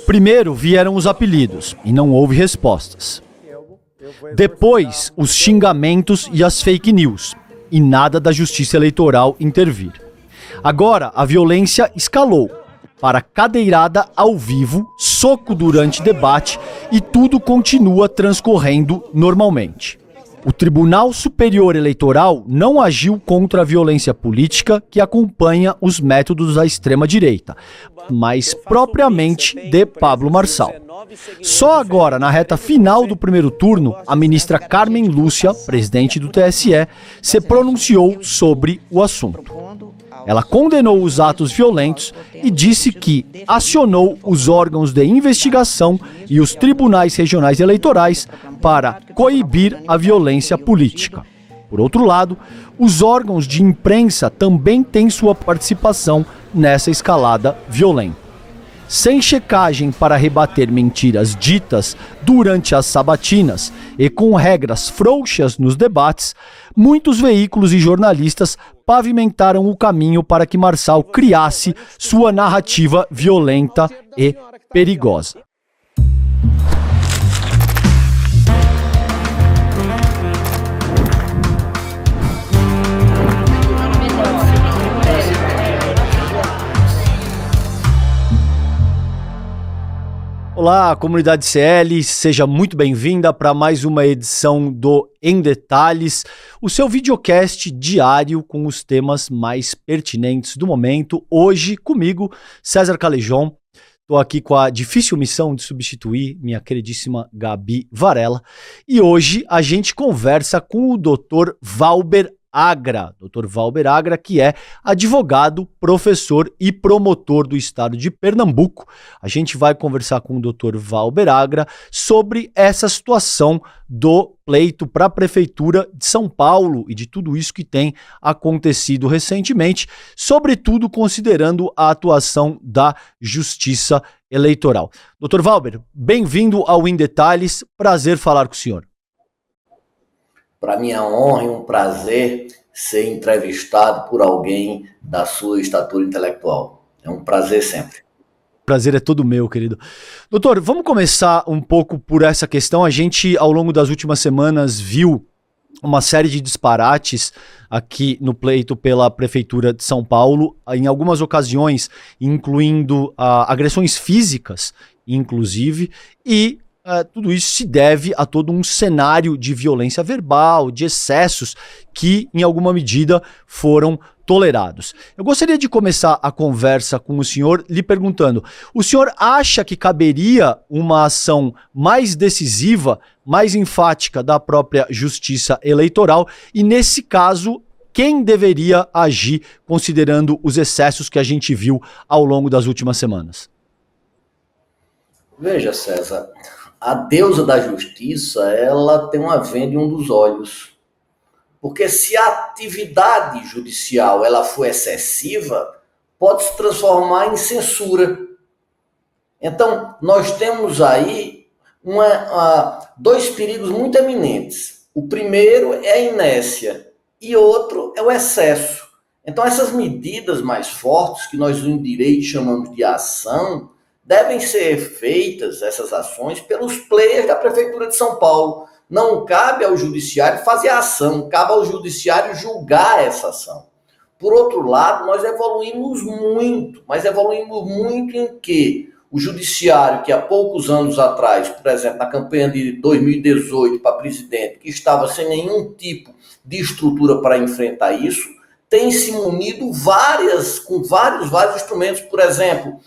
Primeiro vieram os apelidos e não houve respostas. Depois, os xingamentos e as fake news e nada da Justiça Eleitoral intervir. Agora, a violência escalou para cadeirada ao vivo, soco durante debate e tudo continua transcorrendo normalmente. O Tribunal Superior Eleitoral não agiu contra a violência política que acompanha os métodos da extrema-direita, mas propriamente de Pablo Marçal. Só agora, na reta final do primeiro turno, a ministra Carmen Lúcia, presidente do TSE, se pronunciou sobre o assunto. Ela condenou os atos violentos e disse que acionou os órgãos de investigação e os tribunais regionais eleitorais para coibir a violência política. Por outro lado, os órgãos de imprensa também têm sua participação nessa escalada violenta. Sem checagem para rebater mentiras ditas durante as sabatinas e com regras frouxas nos debates, muitos veículos e jornalistas pavimentaram o caminho para que Marçal criasse sua narrativa violenta e perigosa. Olá, comunidade CL, seja muito bem-vinda para mais uma edição do Em Detalhes, o seu videocast diário com os temas mais pertinentes do momento. Hoje, comigo, César Calejon. Estou aqui com a difícil missão de substituir minha queridíssima Gabi Varela. E hoje a gente conversa com o Dr. Valber Agra, Dr. Valber Agra, que é advogado, professor e promotor do estado de Pernambuco. A gente vai conversar com o Dr. Valber Agra sobre essa situação do pleito para a Prefeitura de São Paulo e de tudo isso que tem acontecido recentemente, sobretudo considerando a atuação da Justiça Eleitoral. Dr. Valber, bem-vindo ao Em Detalhes, prazer falar com o senhor. Para mim é uma honra e um prazer ser entrevistado por alguém da sua estatura intelectual. É um prazer sempre. O prazer é todo meu, querido. Doutor, vamos começar um pouco por essa questão. A gente, ao longo das últimas semanas, viu uma série de disparates aqui no pleito pela Prefeitura de São Paulo, em algumas ocasiões, incluindo agressões físicas, inclusive, e tudo isso se deve a todo um cenário de violência verbal, de excessos que, em alguma medida, foram tolerados. Eu gostaria de começar a conversa com o senhor lhe perguntando: o senhor acha que caberia uma ação mais decisiva, mais enfática da própria Justiça Eleitoral? E, nesse caso, quem deveria agir considerando os excessos que a gente viu ao longo das últimas semanas? Veja, César, a deusa da justiça, ela tem uma venda em um dos olhos. Porque se a atividade judicial ela for excessiva, pode se transformar em censura. Então, nós temos aí dois perigos muito eminentes. O primeiro é a inércia e outro é o excesso. Então, essas medidas mais fortes, que nós no direito chamamos de ação, devem ser feitas, essas ações, pelos players da Prefeitura de São Paulo. Não cabe ao judiciário fazer a ação, cabe ao judiciário julgar essa ação. Por outro lado, nós evoluímos muito, mas evoluímos muito em que o judiciário, que há poucos anos atrás, por exemplo, na campanha de 2018 para presidente, que estava sem nenhum tipo de estrutura para enfrentar isso, tem se munido com vários instrumentos. Por exemplo,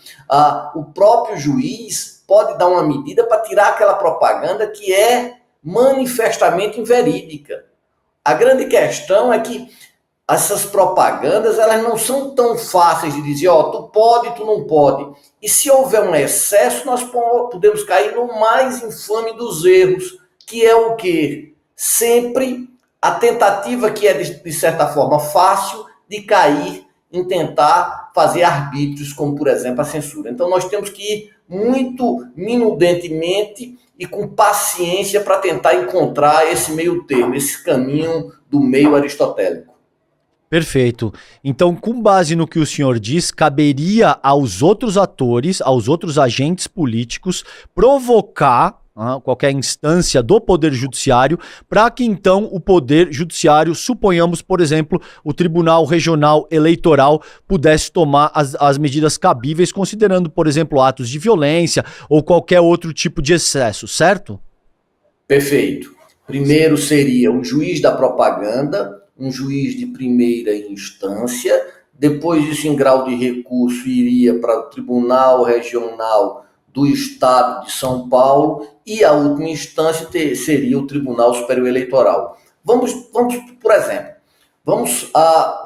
o próprio juiz pode dar uma medida para tirar aquela propaganda que é manifestamente inverídica. A grande questão é que essas propagandas, elas não são tão fáceis de dizer, tu pode, tu não pode. E se houver um excesso, nós podemos cair no mais infame dos erros, que é o quê? Sempre a tentativa que é, de certa forma, fácil de cair em tentar fazer arbítrios, como, por exemplo, a censura. Então, nós temos que ir muito minudentemente e com paciência para tentar encontrar esse meio termo, esse caminho do meio aristotélico. Perfeito. Então, com base no que o senhor diz, caberia aos outros atores, aos outros agentes políticos, provocar qualquer instância do Poder Judiciário para que então o Poder Judiciário, suponhamos, por exemplo, o Tribunal Regional Eleitoral pudesse tomar as medidas cabíveis, considerando, por exemplo, atos de violência ou qualquer outro tipo de excesso, certo? Perfeito. Primeiro seria um juiz da propaganda, um juiz de primeira instância, depois disso, em grau de recurso, iria para o Tribunal Regional do Estado de São Paulo e a última instância seria o Tribunal Superior Eleitoral. Vamos por exemplo, vamos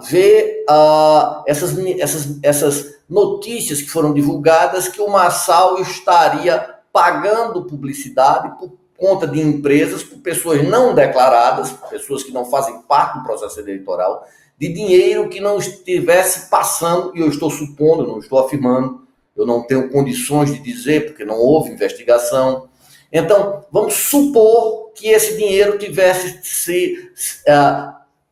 ver essas notícias que foram divulgadas que o Marçal estaria pagando publicidade por conta de empresas, por pessoas não declaradas, pessoas que não fazem parte do processo eleitoral, de dinheiro que não estivesse passando, e eu estou supondo, não estou afirmando, eu não tenho condições de dizer, porque não houve investigação. Então, vamos supor que esse dinheiro tivesse se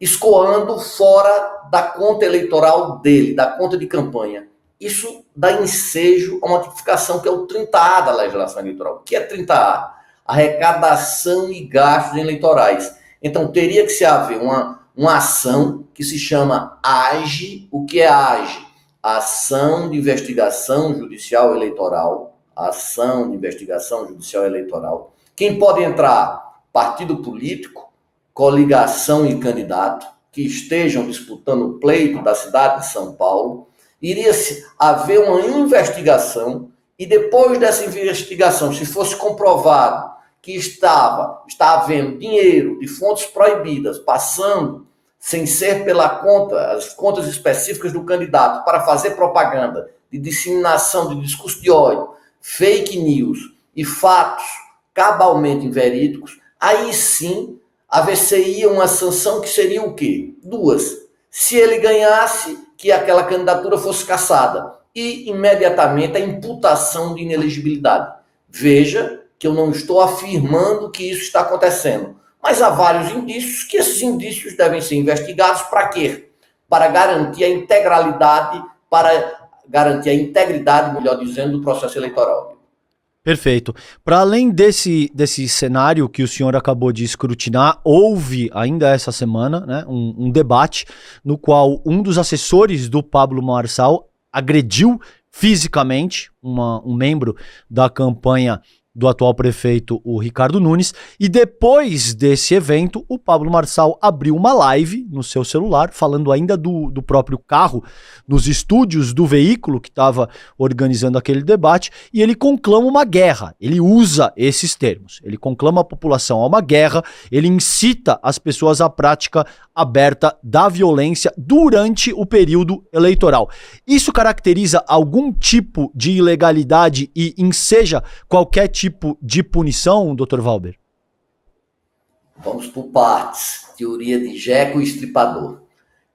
escoando fora da conta eleitoral dele, da conta de campanha. Isso dá ensejo a uma tipificação que é o 30A da legislação eleitoral. O que é 30A? Arrecadação e gastos eleitorais. Então, teria que se haver uma ação que se chama AGE. O que é AGE? Ação de Investigação Judicial Eleitoral. Ação de Investigação Judicial Eleitoral. Quem pode entrar? Partido político, coligação e candidato, que estejam disputando o pleito da cidade de São Paulo. Iria haver uma investigação e depois dessa investigação, se fosse comprovado que está havendo dinheiro de fontes proibidas passando sem ser pela conta, as contas específicas do candidato para fazer propaganda de disseminação de discurso de ódio, fake news e fatos cabalmente inverídicos, aí sim haver-se-ia uma sanção que seria o quê? Duas. Se ele ganhasse, que aquela candidatura fosse cassada e imediatamente a imputação de inelegibilidade. Veja que eu não estou afirmando que isso está acontecendo, mas há vários indícios que esses indícios devem ser investigados para quê? Para garantir a integralidade, para garantir a integridade, melhor dizendo, do processo eleitoral. Perfeito. Para além desse cenário que o senhor acabou de escrutinar, houve ainda essa semana, né, um debate no qual um dos assessores do Pablo Marçal agrediu fisicamente um membro da campanha do atual prefeito, o Ricardo Nunes, e depois desse evento, o Pablo Marçal abriu uma live no seu celular, falando ainda do próprio carro, nos estúdios do veículo que estava organizando aquele debate, e ele conclama uma guerra, ele usa esses termos, ele conclama a população a uma guerra, ele incita as pessoas à prática aberta da violência durante o período eleitoral. Isso caracteriza algum tipo de ilegalidade e enseja qualquer tipo de punição, Dr. Valber? Vamos por partes. Teoria de Jekyll e Estripador.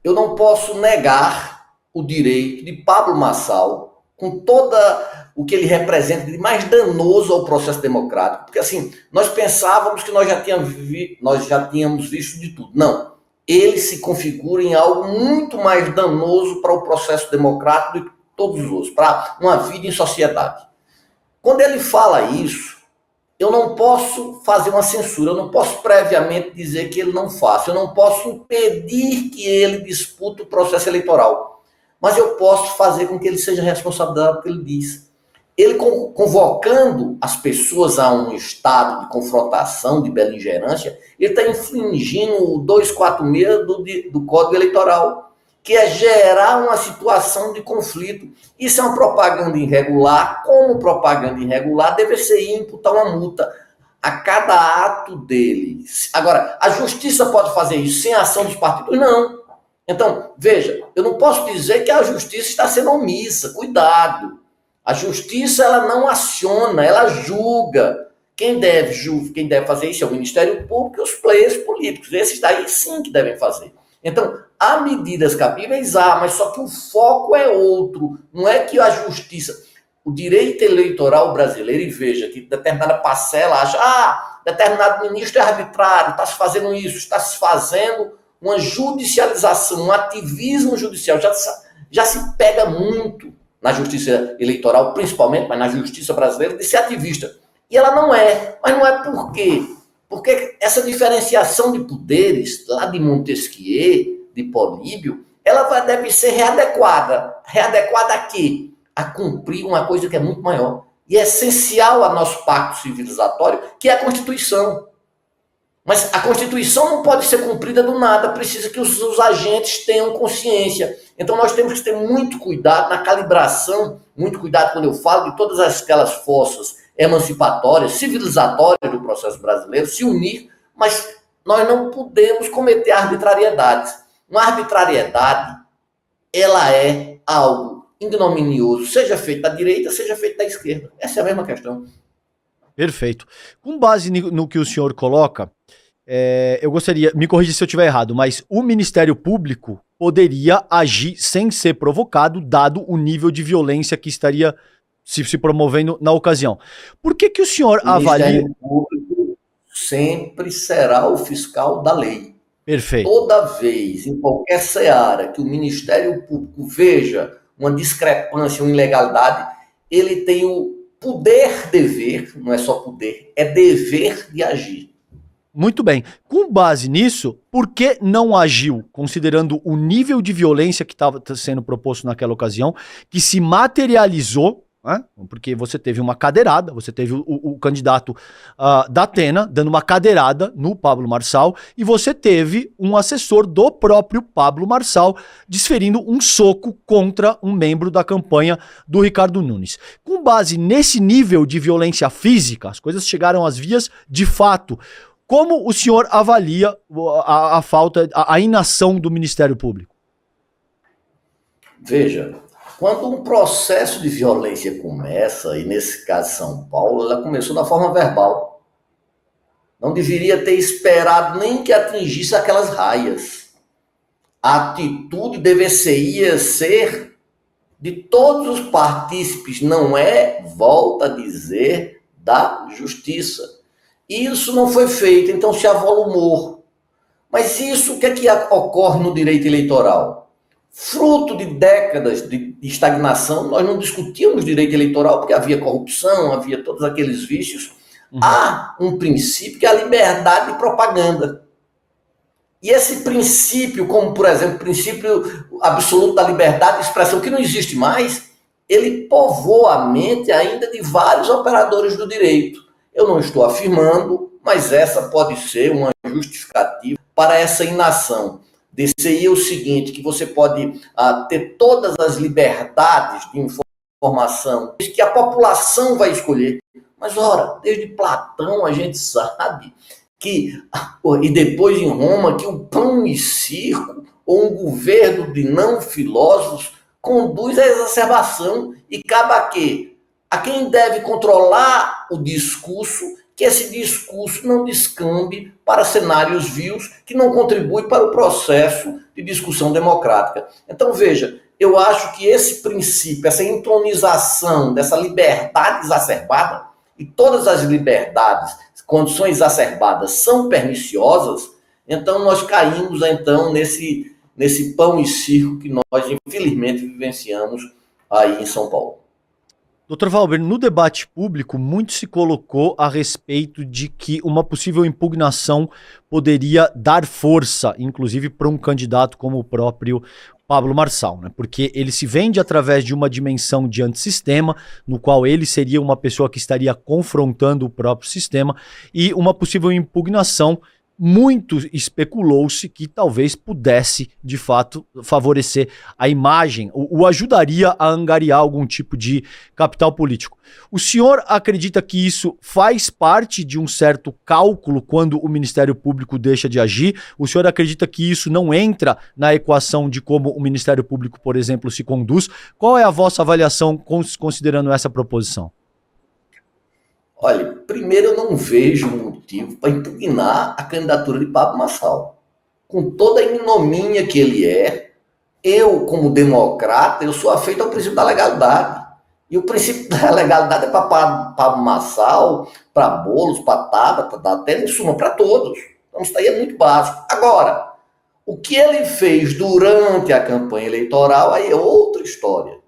Eu não posso negar o direito de Pablo Marçal, com toda o que ele representa de mais danoso ao processo democrático, porque assim, nós pensávamos que nós já tínhamos visto de tudo. Não. Ele se configura em algo muito mais danoso para o processo democrático do que todos os outros, para uma vida em sociedade. Quando ele fala isso, eu não posso fazer uma censura, eu não posso previamente dizer que ele não faça, eu não posso impedir que ele dispute o processo eleitoral, mas eu posso fazer com que ele seja responsabilizado pelo que ele diz. Ele convocando as pessoas a um estado de confrontação, de beligerância, ele está infringindo o 246 do Código Eleitoral, que é gerar uma situação de conflito. Isso é uma propaganda irregular. Como propaganda irregular, deve-se imputar uma multa a cada ato dele. Agora, a justiça pode fazer isso sem ação dos partidos? Não. Então, veja, eu não posso dizer que a justiça está sendo omissa. Cuidado. A justiça, ela não aciona, ela julga. Quem deve fazer isso é o Ministério Público e os players políticos. Esses daí sim que devem fazer. Então, há medidas cabíveis, mas só que o foco é outro. Não é que a justiça, o direito eleitoral brasileiro, e veja que determinada parcela acha, determinado ministro é arbitrário, está se fazendo isso, está se fazendo uma judicialização, um ativismo judicial. Já se pega muito na justiça eleitoral, principalmente, mas na justiça brasileira, de ser ativista. E ela não é. Mas não é por quê? Porque essa diferenciação de poderes, lá de Montesquieu, de Políbio, ela deve ser readequada. Readequada a quê? A cumprir uma coisa que é muito maior. E é essencial ao nosso pacto civilizatório, que é a Constituição. Mas a Constituição não pode ser cumprida do nada, precisa que os agentes tenham consciência. Então nós temos que ter muito cuidado na calibração, muito cuidado quando eu falo de todas aquelas forças emancipatórias, civilizatórias do processo brasileiro, se unir, mas nós não podemos cometer arbitrariedades. Uma arbitrariedade, ela é algo ignominioso, seja feito da direita, seja feito da esquerda. Essa é a mesma questão. Perfeito. Com base no que o senhor coloca, eu gostaria, me corrija se eu estiver errado, mas o Ministério Público poderia agir sem ser provocado, dado o nível de violência que estaria se promovendo na ocasião. Por que o senhor avalia... O Ministério Público sempre será o fiscal da lei. Perfeito. Toda vez, em qualquer seara, que o Ministério Público veja uma discrepância, uma ilegalidade, ele tem o poder-dever, não é só poder, é dever de agir. Muito bem. Com base nisso, por que não agiu, considerando o nível de violência que estava sendo proposto naquela ocasião, que se materializou, né? Porque você teve uma cadeirada, você teve o candidato da Atena dando uma cadeirada no Pablo Marçal, e você teve um assessor do próprio Pablo Marçal desferindo um soco contra um membro da campanha do Ricardo Nunes. Com base nesse nível de violência física, as coisas chegaram às vias de fato. Como o senhor avalia a falta, a inação do Ministério Público? Veja, quando um processo de violência começa, e nesse caso São Paulo, ela começou da forma verbal. Não deveria ter esperado nem que atingisse aquelas raias. A atitude deveria ser de todos os partícipes, não é, volta a dizer, da justiça. Isso não foi feito, então se avolumou. Mas isso, o que é que ocorre no direito eleitoral? Fruto de décadas de estagnação, nós não discutíamos direito eleitoral porque havia corrupção, havia todos aqueles vícios. Há um princípio que é a liberdade de propaganda. E esse princípio, como por exemplo, o princípio absoluto da liberdade de expressão, que não existe mais, ele povoa a mente ainda de vários operadores do direito. Eu não estou afirmando, mas essa pode ser uma justificativa para essa inação. Desse o seguinte, que você pode ter todas as liberdades de informação, que a população vai escolher. Mas, ora, desde Platão a gente sabe que, e depois em Roma, que o pão e circo, ou um governo de não filósofos, conduz à exacerbação e cabe a quê? A quem deve controlar o discurso, que esse discurso não descambe para cenários vios que não contribuem para o processo de discussão democrática. Então, veja, eu acho que esse princípio, essa entronização dessa liberdade exacerbada, e todas as liberdades, quando são exacerbadas, são perniciosas, então nós caímos então nesse pão e circo que nós, infelizmente, vivenciamos aí em São Paulo. Dr. Valber, no debate público, muito se colocou a respeito de que uma possível impugnação poderia dar força, inclusive para um candidato como o próprio Pablo Marçal, né? Porque ele se vende através de uma dimensão de antissistema, no qual ele seria uma pessoa que estaria confrontando o próprio sistema, e uma possível impugnação. Muito especulou-se que talvez pudesse, de fato, favorecer a imagem, o ajudaria a angariar algum tipo de capital político. O senhor acredita que isso faz parte de um certo cálculo quando o Ministério Público deixa de agir? O senhor acredita que isso não entra na equação de como o Ministério Público, por exemplo, se conduz? Qual é a vossa avaliação considerando essa proposição? Olha, primeiro eu não vejo motivo para impugnar a candidatura de Pablo Marçal. Com toda a ignomínia que ele é, eu, como democrata, eu sou afeito ao princípio da legalidade. E o princípio da legalidade é para Pablo Marçal, para Boulos, para Tabata, até em suma, para todos. Então isso daí é muito básico. Agora, O que ele fez durante a campanha eleitoral, aí é outra história.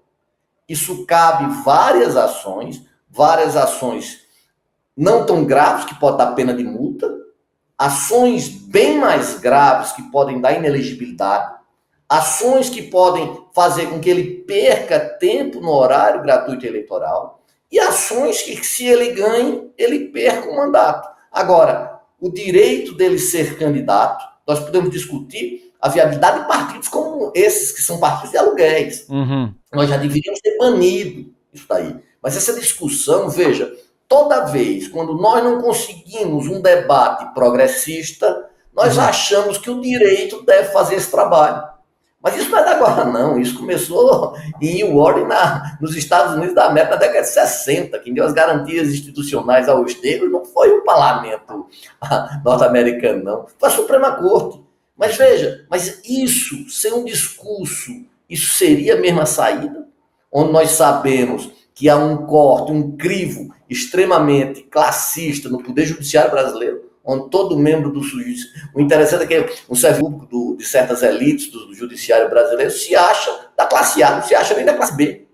Isso cabe várias ações não tão graves, que pode dar pena de multa, ações bem mais graves, que podem dar inelegibilidade, ações que podem fazer com que ele perca tempo no horário gratuito eleitoral, e ações que, se ele ganhe, ele perca o mandato. Agora, o direito dele ser candidato, nós podemos discutir a viabilidade de partidos como esses, que são partidos de aluguéis. Nós já deveríamos ter banido isso daí. Mas essa discussão, veja, toda vez quando nós não conseguimos um debate progressista, nós achamos que o direito deve fazer esse trabalho. Mas isso não é de agora, não. Isso começou em Warren, nos Estados Unidos da América, na década de 60. Quem deu as garantias institucionais aos negros não foi o parlamento norte-americano, não. Foi a Suprema Corte. Mas veja, isso, sem um discurso, isso seria a mesma saída? Onde nós sabemos que há um corte, um crivo extremamente classista no Poder Judiciário brasileiro, onde todo membro do judiciário... O interessante é que o serviço público de certas elites do judiciário brasileiro se acha da classe A, não se acha nem da classe B.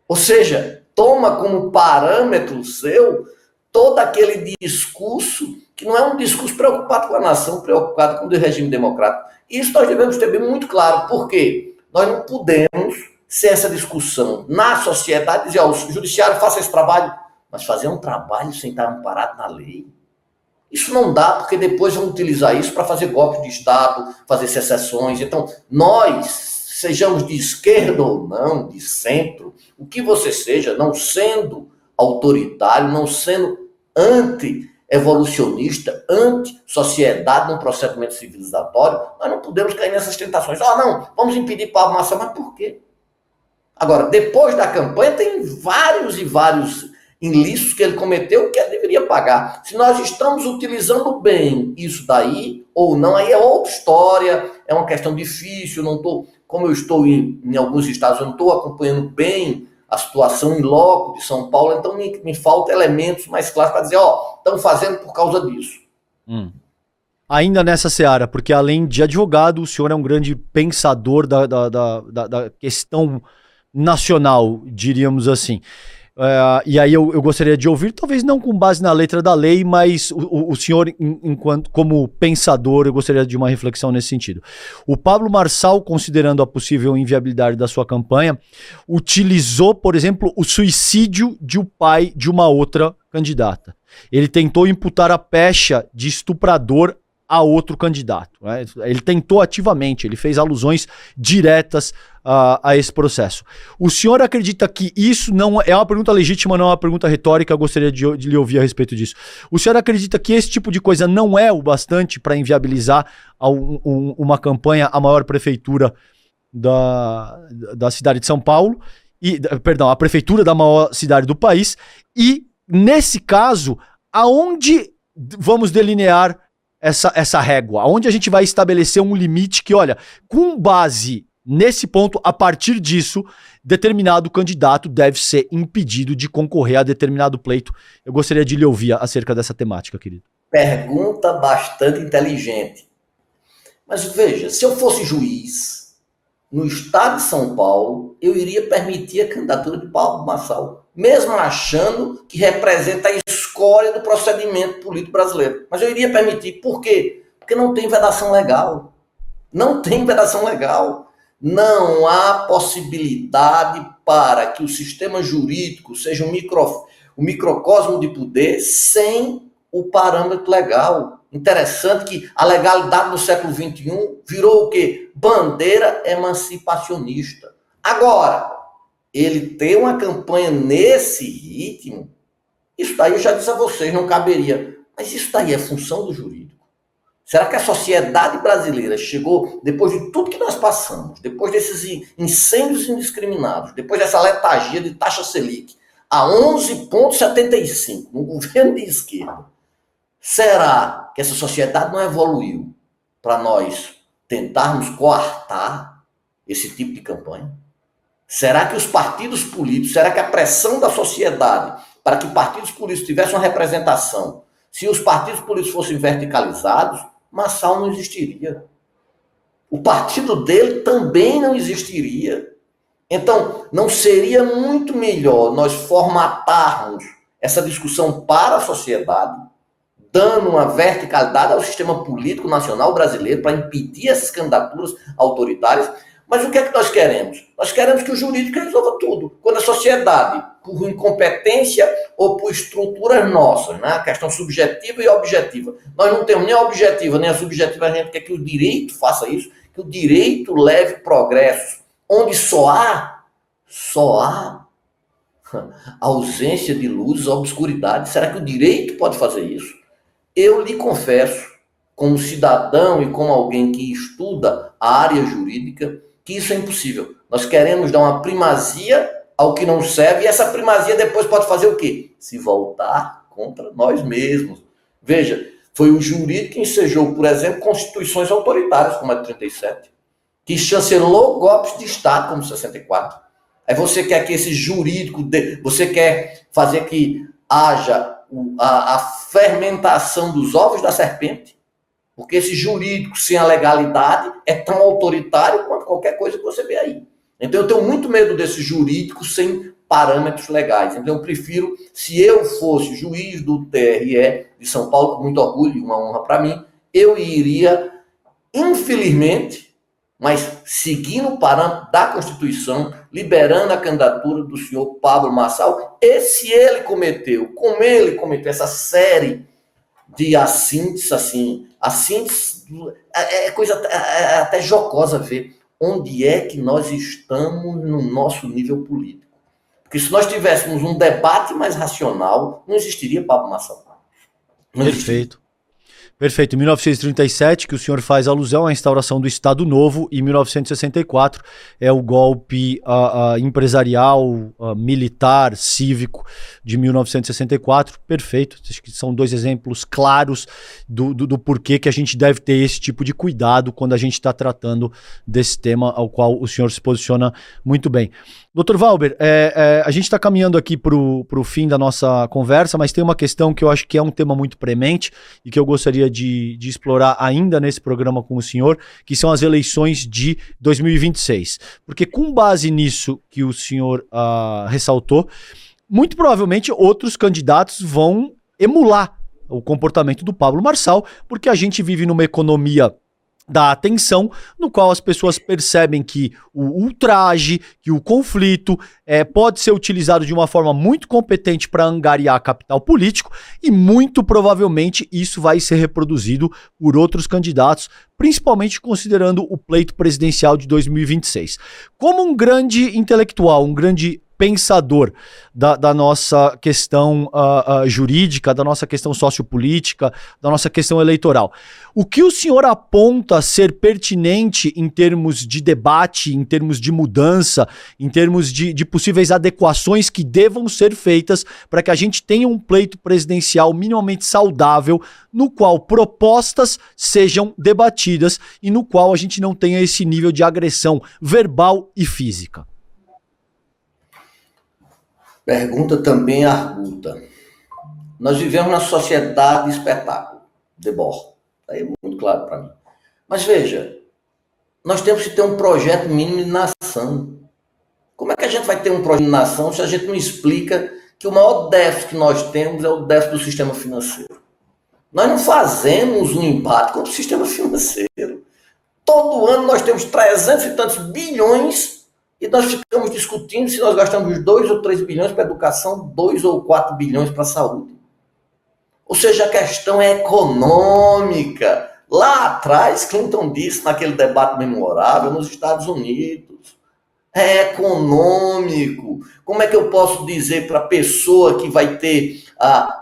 Ou seja, toma como parâmetro seu todo aquele discurso que não é um discurso preocupado com a nação, preocupado com o regime democrático. Isso nós devemos ter bem muito claro. Por quê? Nós não podemos ser essa discussão na sociedade, dizer, o judiciário faça esse trabalho, mas fazer um trabalho sem estar amparado na lei. Isso não dá, porque depois vão utilizar isso para fazer golpe de Estado, fazer secessões. Então, nós, sejamos de esquerda ou não, de centro, o que você seja, não sendo autoritário, não sendo anti-evolucionista, anti-sociedade, num procedimento civilizatório, nós não podemos cair nessas tentações. Não, vamos impedir Pablo Marçal, mas por quê? Agora, depois da campanha, tem vários e vários ilícitos que ele cometeu que ele deveria pagar. Se nós estamos utilizando bem isso daí ou não, aí é outra história, é uma questão difícil, não tô, como eu estou em alguns estados, eu não estou acompanhando bem a situação em loco de São Paulo, então me faltam elementos mais claros para dizer, estão fazendo por causa disso. Ainda nessa seara, porque além de advogado, o senhor é um grande pensador da questão nacional, diríamos assim. E aí eu gostaria de ouvir, talvez não com base na letra da lei, mas o senhor, enquanto como pensador, eu gostaria de uma reflexão nesse sentido. O Pablo Marçal, considerando a possível inviabilidade da sua campanha, utilizou, por exemplo, o suicídio de um pai de uma outra candidata. Ele tentou imputar a pecha de estuprador a outro candidato, né? Ele tentou ativamente, ele fez alusões diretas a esse processo. O senhor acredita que isso não é uma pergunta legítima, não é uma pergunta retórica? Eu gostaria de lhe ouvir a respeito disso. O senhor acredita que esse tipo de coisa não é o bastante para inviabilizar uma campanha à maior prefeitura da cidade de São Paulo, a prefeitura da maior cidade do país, e nesse caso, aonde vamos delinear essa régua? Onde a gente vai estabelecer um limite que, olha, com base nesse ponto, a partir disso, determinado candidato deve ser impedido de concorrer a determinado pleito? Eu gostaria de lhe ouvir acerca dessa temática, querido. Pergunta bastante inteligente. Mas veja, se eu fosse juiz no estado de São Paulo, eu iria permitir a candidatura de Pablo Marçal, mesmo achando que representa a escória do procedimento político brasileiro. Mas eu iria permitir. Por quê? Porque não tem vedação legal. Não tem vedação legal. Não há possibilidade para que o sistema jurídico seja um microcosmo de poder sem o parâmetro legal. Interessante que a legalidade do século XXI virou o quê? Bandeira emancipacionista. Agora, ele tem uma campanha nesse ritmo, isso daí eu já disse a vocês, não caberia. Mas isso daí é função do jurídico. Será que a sociedade brasileira chegou, depois de tudo que nós passamos, depois desses incêndios indiscriminados, depois dessa letargia de taxa Selic, a 11,75 no governo de esquerda, será que essa sociedade não evoluiu para nós tentarmos coartar esse tipo de campanha? Será que os partidos políticos, será que a pressão da sociedade para que partidos políticos tivessem uma representação, se os partidos políticos fossem verticalizados, Marçal não existiria. o partido dele também não existiria. Então, não seria muito melhor nós formatarmos essa discussão para a sociedade, dando uma verticalidade ao sistema político nacional brasileiro para impedir essas candidaturas autoritárias? Mas o que é que nós queremos? Nós queremos que o jurídico resolva tudo. Quando a sociedade, por incompetência ou por estruturas nossas, né, a questão subjetiva e objetiva, nós não temos nem a objetiva nem a subjetiva, a gente quer que o direito faça isso, que o direito leve progressos, onde só há ausência de luzes, obscuridade. Será que o direito pode fazer isso? Eu lhe confesso, como cidadão e como alguém que estuda a área jurídica, que isso é impossível. Nós queremos dar uma primazia ao que não serve, e essa primazia depois pode fazer o quê? Se voltar contra nós mesmos. Veja, foi o jurídico que ensejou, por exemplo, constituições autoritárias, como a de 37, que chancelou golpes de Estado, como 64. Aí você quer que esse jurídico, você quer fazer que haja a fermentação dos ovos da serpente, porque esse jurídico sem a legalidade é tão autoritário quanto qualquer coisa que você vê aí. Então eu tenho muito medo desse jurídico sem parâmetros legais. Então eu prefiro, se eu fosse juiz do TRE de São Paulo, com muito orgulho e uma honra para mim, eu iria, infelizmente, mas seguindo o parâmetro da Constituição, liberando a candidatura do senhor Pablo Marçal, e se ele cometeu, como ele cometeu essa série de assínteses, assim, assínteses, é coisa até jocosa ver onde é que nós estamos no nosso nível político. Porque se nós tivéssemos um debate mais racional, não existiria Pablo Marçal. Perfeito. Perfeito. Em 1937, que o senhor faz alusão à instauração do Estado Novo, e em 1964 é o golpe empresarial, militar, cívico de 1964. Perfeito. Acho que são dois exemplos claros do porquê que a gente deve ter esse tipo de cuidado quando a gente está tratando desse tema ao qual o senhor se posiciona muito bem. Dr. Valber, a gente está caminhando aqui para o fim da nossa conversa, mas tem uma questão que eu acho que é um tema muito premente e que eu gostaria de explorar ainda nesse programa com o senhor, que são as eleições de 2026. Porque com base nisso que o senhor ressaltou, muito provavelmente outros candidatos vão emular o comportamento do Pablo Marçal, porque a gente vive numa economia da atenção, no qual as pessoas percebem que o ultraje, que o conflito pode ser utilizado de uma forma muito competente para angariar capital político, e muito provavelmente isso vai ser reproduzido por outros candidatos, principalmente considerando o pleito presidencial de 2026. Como um grande intelectual, um grande pensador da nossa questão jurídica, da nossa questão sociopolítica, da nossa questão eleitoral, o que o senhor aponta ser pertinente em termos de debate, em termos de mudança, em termos de possíveis adequações que devam ser feitas para que a gente tenha um pleito presidencial minimamente saudável, no qual propostas sejam debatidas e no qual a gente não tenha esse nível de agressão verbal e física? Pergunta também arguta. Nós vivemos na sociedade de espetáculo, debord. Está aí muito claro para mim. Mas veja, nós temos que ter um projeto mínimo de nação. Como é que a gente vai ter um projeto de nação se a gente não explica que o maior déficit que nós temos é o déficit do sistema financeiro? Nós não fazemos um embate contra o sistema financeiro. Todo ano nós temos 300 e tantos bilhões e nós ficamos discutindo se nós gastamos 2 ou 3 bilhões para educação, 2 ou 4 bilhões para a saúde. Ou seja, a questão é econômica. Lá atrás, Clinton disse naquele debate memorável nos Estados Unidos, é econômico. Como é que eu posso dizer para a pessoa que vai ter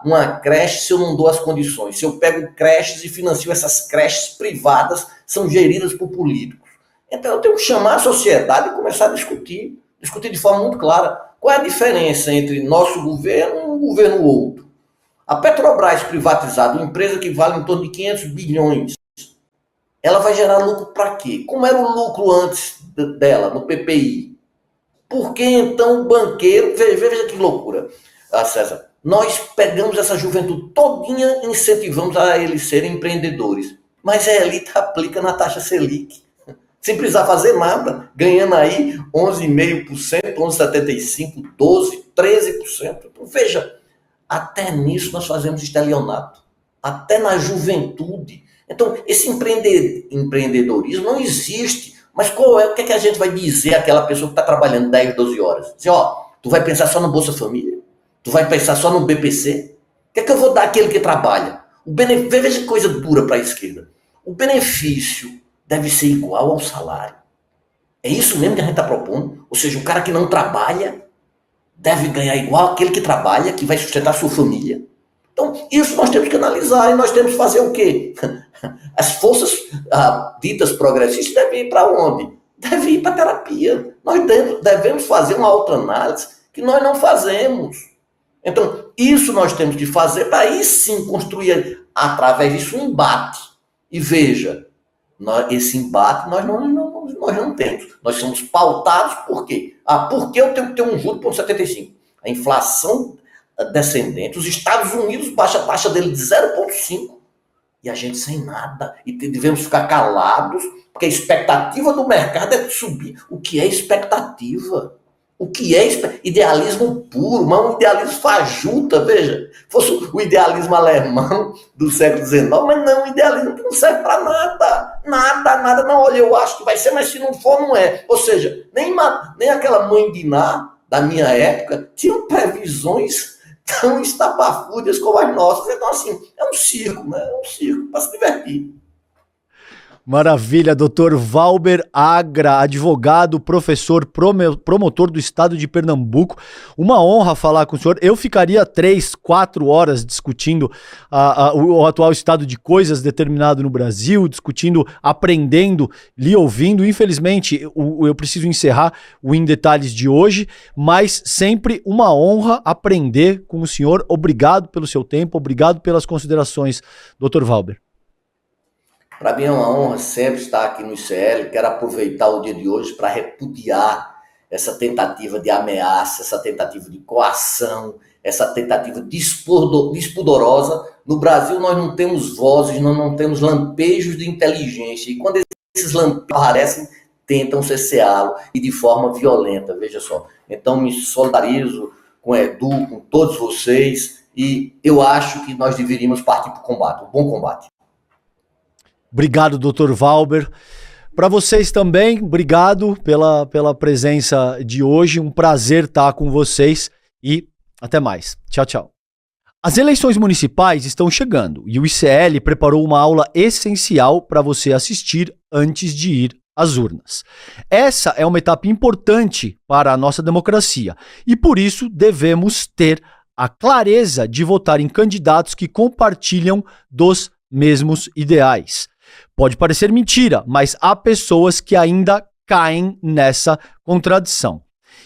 uma creche se eu não dou as condições? Se eu pego creches e financio essas creches privadas, são geridas por políticos. Então eu tenho que chamar a sociedade e começar a discutir de forma muito clara. Qual é a diferença entre nosso governo e um governo outro? A Petrobras privatizada, uma empresa que vale em torno de 500 bilhões, ela vai gerar lucro para quê? Como era o lucro antes dela, no PPI? Por que então o banqueiro... Veja que loucura, César. Nós pegamos essa juventude todinha e incentivamos a eles serem empreendedores. Mas a elite aplica na taxa Selic. sem precisar fazer nada, ganhando aí 11,5%, 11,75%, 12%, 13%. Então, veja, até nisso nós fazemos estelionato, até na juventude. Então, esse empreendedorismo não existe. Mas o que é que a gente vai dizer àquela pessoa que está trabalhando 10, 12 horas? Dizer, tu vai pensar só no Bolsa Família? Tu vai pensar só no BPC? O que é que eu vou dar àquele que trabalha? Veja que coisa dura para a esquerda. O benefício deve ser igual ao salário. É isso mesmo que a gente está propondo? Ou seja, o cara que não trabalha deve ganhar igual àquele que trabalha, que vai sustentar a sua família. Então, isso nós temos que analisar e nós temos que fazer o quê? As forças ditas progressistas devem ir para onde? Devem ir para a terapia. Nós devemos fazer uma autoanálise que nós não fazemos. Então, isso nós temos que fazer para aí sim construir, através disso, um embate. E veja, esse embate nós não temos. Nós somos pautados por quê? Porque eu tenho que ter um juro de 0,75. A inflação descendente, os Estados Unidos baixa a taxa dele de 0,5 e a gente sem nada, e devemos ficar calados, porque a expectativa do mercado é subir. O que é expectativa? O que é idealismo puro, mas um idealismo fajuta, veja, fosse o idealismo alemão do século XIX, mas não, um idealismo que não serve para nada, não, olha, eu acho que vai ser, mas se não for, não é. Ou seja, nem aquela mãe de Iná, da minha época, tinham previsões tão estapafúrdias como as nossas. Então, assim, é um circo, né? É um circo para se divertir. Maravilha, doutor Valber Agra, advogado, professor, promotor do estado de Pernambuco. Uma honra falar com o senhor. Eu ficaria 3, 4 horas discutindo o atual estado de coisas determinado no Brasil, discutindo, aprendendo, lhe ouvindo. Infelizmente, eu preciso encerrar o Em Detalhes de hoje, mas sempre uma honra aprender com o senhor. Obrigado pelo seu tempo, obrigado pelas considerações, doutor Valber. Para mim é uma honra sempre estar aqui no ICL. Quero aproveitar o dia de hoje para repudiar essa tentativa de ameaça, essa tentativa de coação, essa tentativa despudorosa. No Brasil nós não temos vozes, nós não temos lampejos de inteligência. E quando esses lampejos aparecem, tentam cerceá-lo e de forma violenta, veja só. Então me solidarizo com o Edu, com todos vocês, e eu acho que nós deveríamos partir para o combate, um bom combate. Obrigado, Dr. Valber. Para vocês também, obrigado pela presença de hoje. Um prazer estar com vocês e até mais. Tchau, tchau. As eleições municipais estão chegando e o ICL preparou uma aula essencial para você assistir antes de ir às urnas. Essa é uma etapa importante para a nossa democracia e por isso devemos ter a clareza de votar em candidatos que compartilham dos mesmos ideais. Pode parecer mentira, mas há pessoas que ainda caem nessa contradição.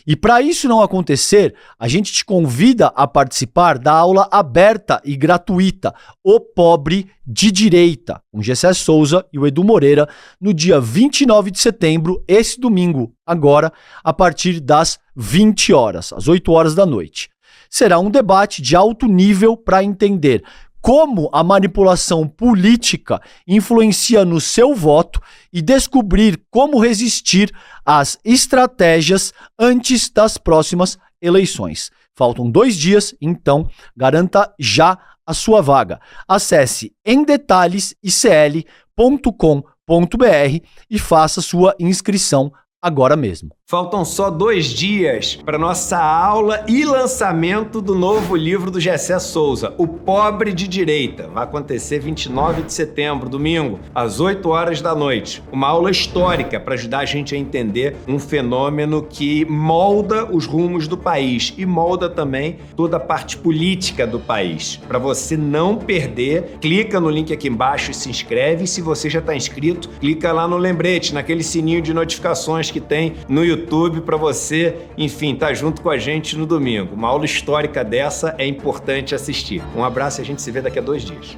E para isso não acontecer, a gente te convida a participar da aula aberta e gratuita O Pobre de Direita, com Gessé Souza e o Edu Moreira, no dia 29 de setembro, esse domingo, agora, a partir das 20 horas, às 8 horas da noite. Será um debate de alto nível para entender como a manipulação política influencia no seu voto e descobrir como resistir às estratégias antes das próximas eleições. Faltam 2 dias, então garanta já a sua vaga. Acesse emdetalhesicl.com.br e faça sua inscrição agora mesmo. Faltam só 2 dias para nossa aula e lançamento do novo livro do Gessé Souza, O Pobre de Direita. Vai acontecer 29 de setembro, domingo, às 8 horas da noite. Uma aula histórica para ajudar a gente a entender um fenômeno que molda os rumos do país e molda também toda a parte política do país. Para você não perder, clica no link aqui embaixo e se inscreve. E se você já está inscrito, clica lá no lembrete, naquele sininho de notificações que tem no YouTube para você, enfim, tá junto com a gente no domingo. Uma aula histórica dessa é importante assistir. Um abraço e a gente se vê daqui a 2 dias.